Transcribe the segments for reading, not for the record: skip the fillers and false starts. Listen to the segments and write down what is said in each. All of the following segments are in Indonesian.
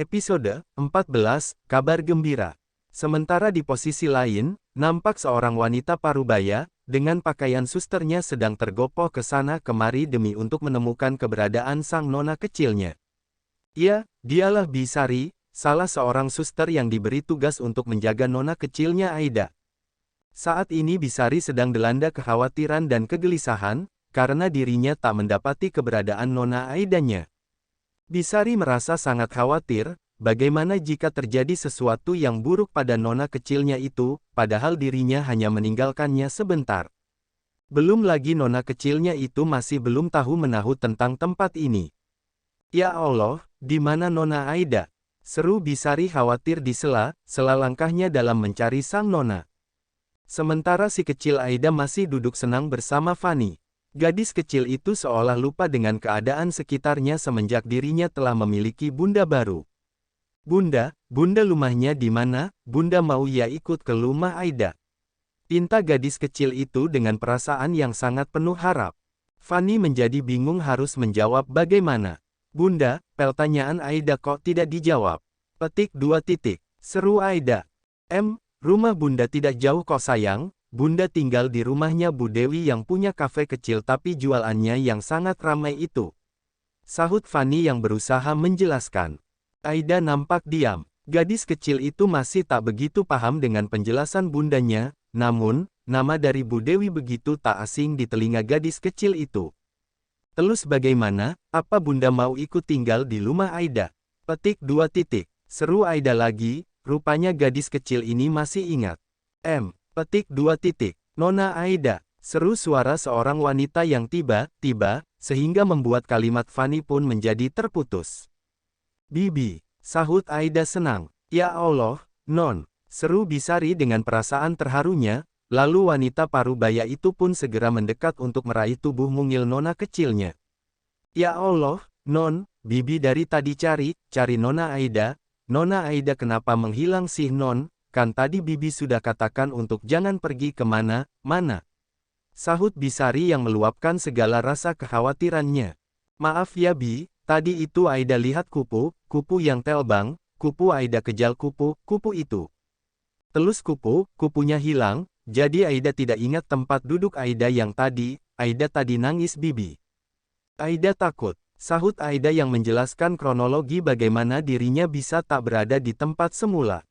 Episode 14, Kabar Gembira. Sementara di posisi lain, nampak seorang wanita parubaya, dengan pakaian susternya sedang tergopoh ke sana kemari demi untuk menemukan keberadaan sang nona kecilnya. Ya, dialah Bisari, salah seorang suster yang diberi tugas untuk menjaga nona kecilnya Aida. Saat ini Bisari sedang dilanda kekhawatiran dan kegelisahan, karena dirinya tak mendapati keberadaan nona Aidanya. Bisari merasa sangat khawatir, bagaimana jika terjadi sesuatu yang buruk pada nona kecilnya itu, padahal dirinya hanya meninggalkannya sebentar. Belum lagi nona kecilnya itu masih belum tahu menahu tentang tempat ini. Ya Allah, di mana nona Aida? Seru Bisari khawatir di sela langkahnya dalam mencari sang nona. Sementara si kecil Aida masih duduk senang bersama Fanny. Gadis kecil itu seolah lupa dengan keadaan sekitarnya semenjak dirinya telah memiliki bunda baru. Bunda rumahnya di mana? Bunda mau ya ikut ke rumah Aida. Pinta gadis kecil itu dengan perasaan yang sangat penuh harap. Fanny menjadi bingung harus menjawab bagaimana. Bunda, pertanyaan Aida kok tidak dijawab? Petik 2 titik. Seru Aida. Rumah bunda tidak jauh kok sayang. Bunda tinggal di rumahnya Bu Dewi yang punya kafe kecil tapi jualannya yang sangat ramai itu. Sahut Fanny yang berusaha menjelaskan. Aida nampak diam. Gadis kecil itu masih tak begitu paham dengan penjelasan bundanya, namun, nama dari Bu Dewi begitu tak asing di telinga gadis kecil itu. Terus bagaimana, apa bunda mau ikut tinggal di rumah Aida? Petik 2 titik. Seru Aida lagi, rupanya gadis kecil ini masih ingat. Petik 2 titik. Nona Aida, seru suara seorang wanita yang tiba-tiba, sehingga membuat kalimat Fanny pun menjadi terputus. Bibi, sahut Aida senang. Ya Allah, Non, seru Bisari dengan perasaan terharunya, lalu wanita parubaya itu pun segera mendekat untuk meraih tubuh mungil nona kecilnya. Ya Allah, Non, Bibi dari tadi cari Nona Aida. Nona Aida kenapa menghilang sih Non? Kan tadi Bibi sudah katakan untuk jangan pergi kemana-mana. Sahut Bisari yang meluapkan segala rasa kekhawatirannya. Maaf ya Bi, tadi itu Aida lihat kupu yang terbang, kupu Aida kejar kupu itu. Terus kupunya hilang, jadi Aida tidak ingat tempat duduk Aida yang tadi nangis Bibi. Aida takut, sahut Aida yang menjelaskan kronologi bagaimana dirinya bisa tak berada di tempat semula.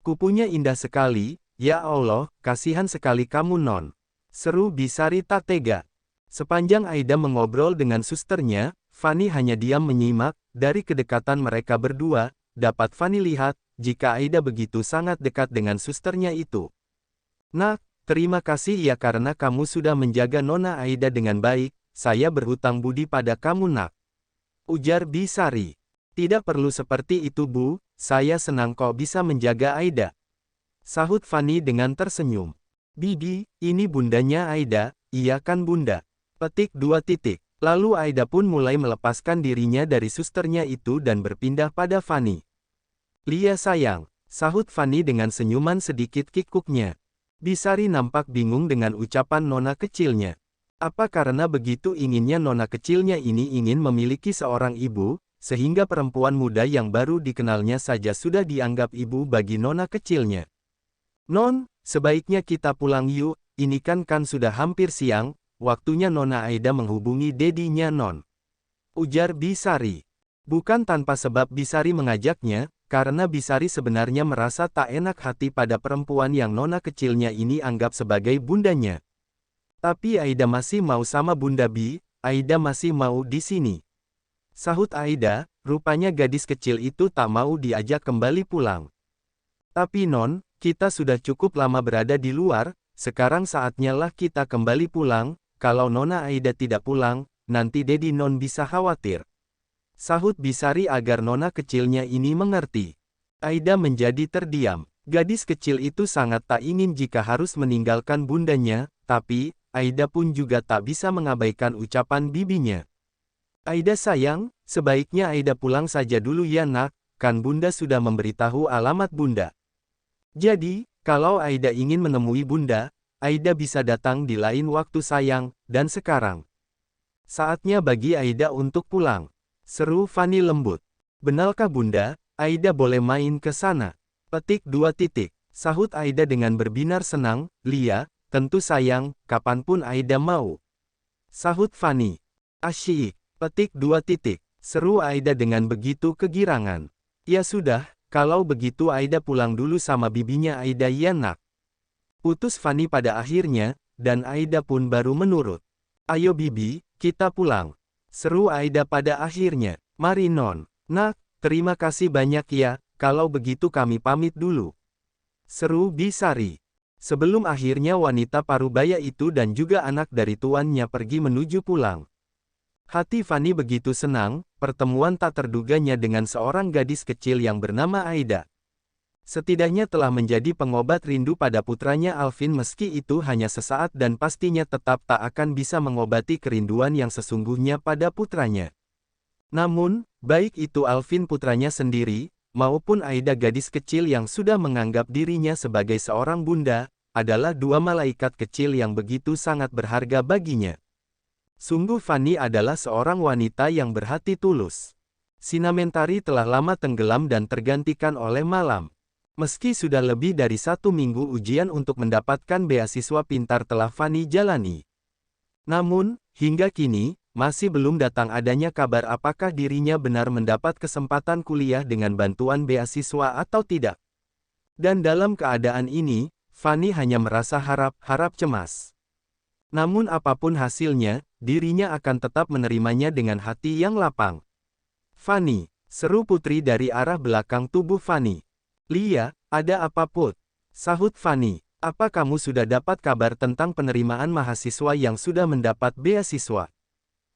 Kupunya indah sekali, ya Allah, kasihan sekali kamu Non. Seru Bisari tak tega. Sepanjang Aida mengobrol dengan susternya, Fanny hanya diam menyimak. Dari kedekatan mereka berdua, dapat Fanny lihat, jika Aida begitu sangat dekat dengan susternya itu. Nak, terima kasih ya karena kamu sudah menjaga Nona Aida dengan baik, saya berhutang budi pada kamu Nak. Ujar Bisari. Tidak perlu seperti itu Bu, saya senang kok bisa menjaga Aida. Sahut Fanny dengan tersenyum. Bibi, ini bundanya Aida, iya kan bunda? Petik 2 titik. Lalu Aida pun mulai melepaskan dirinya dari susternya itu dan berpindah pada Fanny. Lia sayang, sahut Fanny dengan senyuman sedikit kikuknya. Bisari nampak bingung dengan ucapan nona kecilnya. Apa karena begitu inginnya nona kecilnya ini ingin memiliki seorang ibu, sehingga perempuan muda yang baru dikenalnya saja sudah dianggap ibu bagi nona kecilnya. Non, sebaiknya kita pulang yuk, ini kan sudah hampir siang, waktunya Nona Aida menghubungi dedinya Non. Ujar Bisari. Bukan tanpa sebab Bisari mengajaknya, karena Bisari sebenarnya merasa tak enak hati pada perempuan yang nona kecilnya ini anggap sebagai bundanya. Tapi Aida masih mau sama Bunda Bi, Aida masih mau di sini. Sahut Aida, rupanya gadis kecil itu tak mau diajak kembali pulang. Tapi Non, kita sudah cukup lama berada di luar, sekarang saatnya lah kita kembali pulang, kalau Nona Aida tidak pulang, nanti Dedi Non bisa khawatir. Sahut Bisari agar nona kecilnya ini mengerti. Aida menjadi terdiam. Gadis kecil itu sangat tak ingin jika harus meninggalkan bundanya, tapi, Aida pun juga tak bisa mengabaikan ucapan bibinya. Aida sayang, sebaiknya Aida pulang saja dulu ya Nak, kan Bunda sudah memberitahu alamat Bunda. Jadi, kalau Aida ingin menemui Bunda, Aida bisa datang di lain waktu sayang, dan sekarang. Saatnya bagi Aida untuk pulang. Seru Fanny lembut. Benarkah Bunda, Aida boleh main ke sana. Petik 2 titik. Sahut Aida dengan berbinar senang, Lia, tentu sayang, kapanpun Aida mau. Sahut Fanny. Asyik. Petik 2 titik. Seru Aida dengan begitu kegirangan. Ya sudah, kalau begitu Aida pulang dulu sama bibinya Aida ya nak. Putus Fanny pada akhirnya, dan Aida pun baru menurut. Ayo bibi, kita pulang. Seru Aida pada akhirnya. Mari non. Nak, terima kasih banyak ya, kalau begitu kami pamit dulu. Seru Bisari. Sebelum akhirnya wanita parubaya itu dan juga anak dari tuannya pergi menuju pulang. Hati Fanny begitu senang, pertemuan tak terduganya dengan seorang gadis kecil yang bernama Aida. Setidaknya telah menjadi pengobat rindu pada putranya Alvin meski itu hanya sesaat dan pastinya tetap tak akan bisa mengobati kerinduan yang sesungguhnya pada putranya. Namun, baik itu Alvin putranya sendiri, maupun Aida gadis kecil yang sudah menganggap dirinya sebagai seorang bunda, adalah dua malaikat kecil yang begitu sangat berharga baginya. Sungguh Fanny adalah seorang wanita yang berhati tulus. Sinar mentari telah lama tenggelam dan tergantikan oleh malam. Meski sudah lebih dari 1 minggu ujian untuk mendapatkan beasiswa pintar telah Fanny jalani. Namun, hingga kini, masih belum datang adanya kabar apakah dirinya benar mendapat kesempatan kuliah dengan bantuan beasiswa atau tidak. Dan dalam keadaan ini, Fanny hanya merasa harap cemas. Namun apapun hasilnya, dirinya akan tetap menerimanya dengan hati yang lapang. Fanny, seru Putri dari arah belakang tubuh Fanny. Lia, ada apa Put? Sahut Fanny, apa kamu sudah dapat kabar tentang penerimaan mahasiswa yang sudah mendapat beasiswa?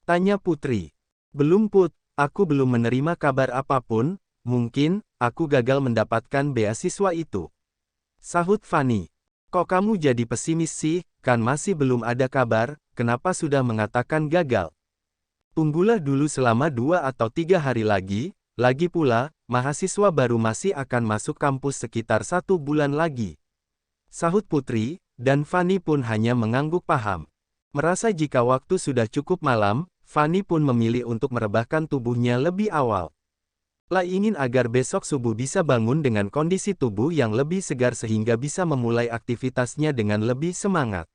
Tanya Putri. Belum Put, aku belum menerima kabar apapun, mungkin, aku gagal mendapatkan beasiswa itu. Sahut Fanny. Kok kamu jadi pesimis sih, kan masih belum ada kabar, kenapa sudah mengatakan gagal? Tunggulah dulu selama 2 atau 3 hari lagi pula, mahasiswa baru masih akan masuk kampus sekitar 1 bulan lagi. Sahut Putri, dan Fanny pun hanya mengangguk paham. Merasa jika waktu sudah cukup malam, Fanny pun memilih untuk merebahkan tubuhnya lebih awal. Lah ingin agar besok subuh bisa bangun dengan kondisi tubuh yang lebih segar sehingga bisa memulai aktivitasnya dengan lebih semangat.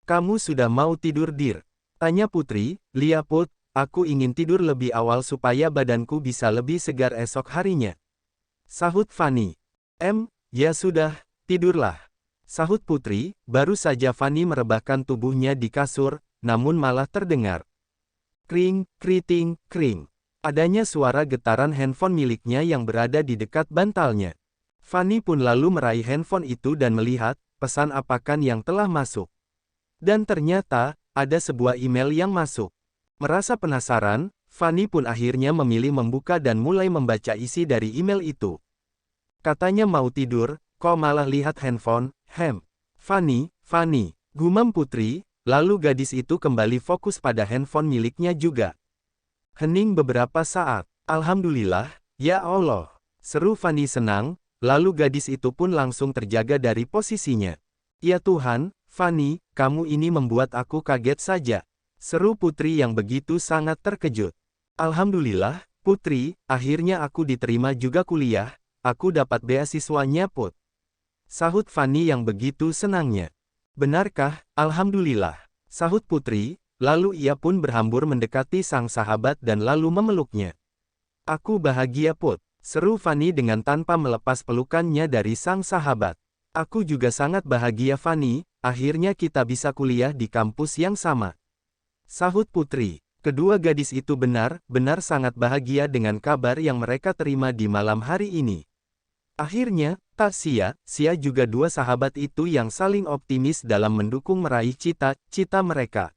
Kamu sudah mau tidur Dir? Tanya Putri. Lia Put, aku ingin tidur lebih awal supaya badanku bisa lebih segar esok harinya. Sahut Fanny. Ya sudah, tidurlah. Sahut Putri. Baru saja Fanny merebahkan tubuhnya di kasur, namun malah terdengar kring, kriting, kring. Adanya suara getaran handphone miliknya yang berada di dekat bantalnya. Fanny pun lalu meraih handphone itu dan melihat, pesan apakan yang telah masuk. Dan ternyata, ada sebuah email yang masuk. Merasa penasaran, Fanny pun akhirnya memilih membuka dan mulai membaca isi dari email itu. Katanya mau tidur, kok malah lihat handphone, Fanny, gumam Putri, lalu gadis itu kembali fokus pada handphone miliknya juga. Hening beberapa saat. Alhamdulillah, ya Allah. Seru Fanny senang, lalu gadis itu pun langsung terjaga dari posisinya. Ya Tuhan, Fanny, kamu ini membuat aku kaget saja. Seru Putri yang begitu sangat terkejut. Alhamdulillah, Putri, akhirnya aku diterima juga kuliah, aku dapat beasiswanya Put. Sahut Fanny yang begitu senangnya. Benarkah? Alhamdulillah. Sahut Putri, lalu ia pun berhambur mendekati sang sahabat dan lalu memeluknya. Aku bahagia Put. Seru Fanny dengan tanpa melepas pelukannya dari sang sahabat. Aku juga sangat bahagia Fanny, akhirnya kita bisa kuliah di kampus yang sama. Sahut Putri. Kedua gadis itu benar-benar sangat bahagia dengan kabar yang mereka terima di malam hari ini. Akhirnya, tak sia-sia juga dua sahabat itu yang saling optimis dalam mendukung meraih cita-cita mereka.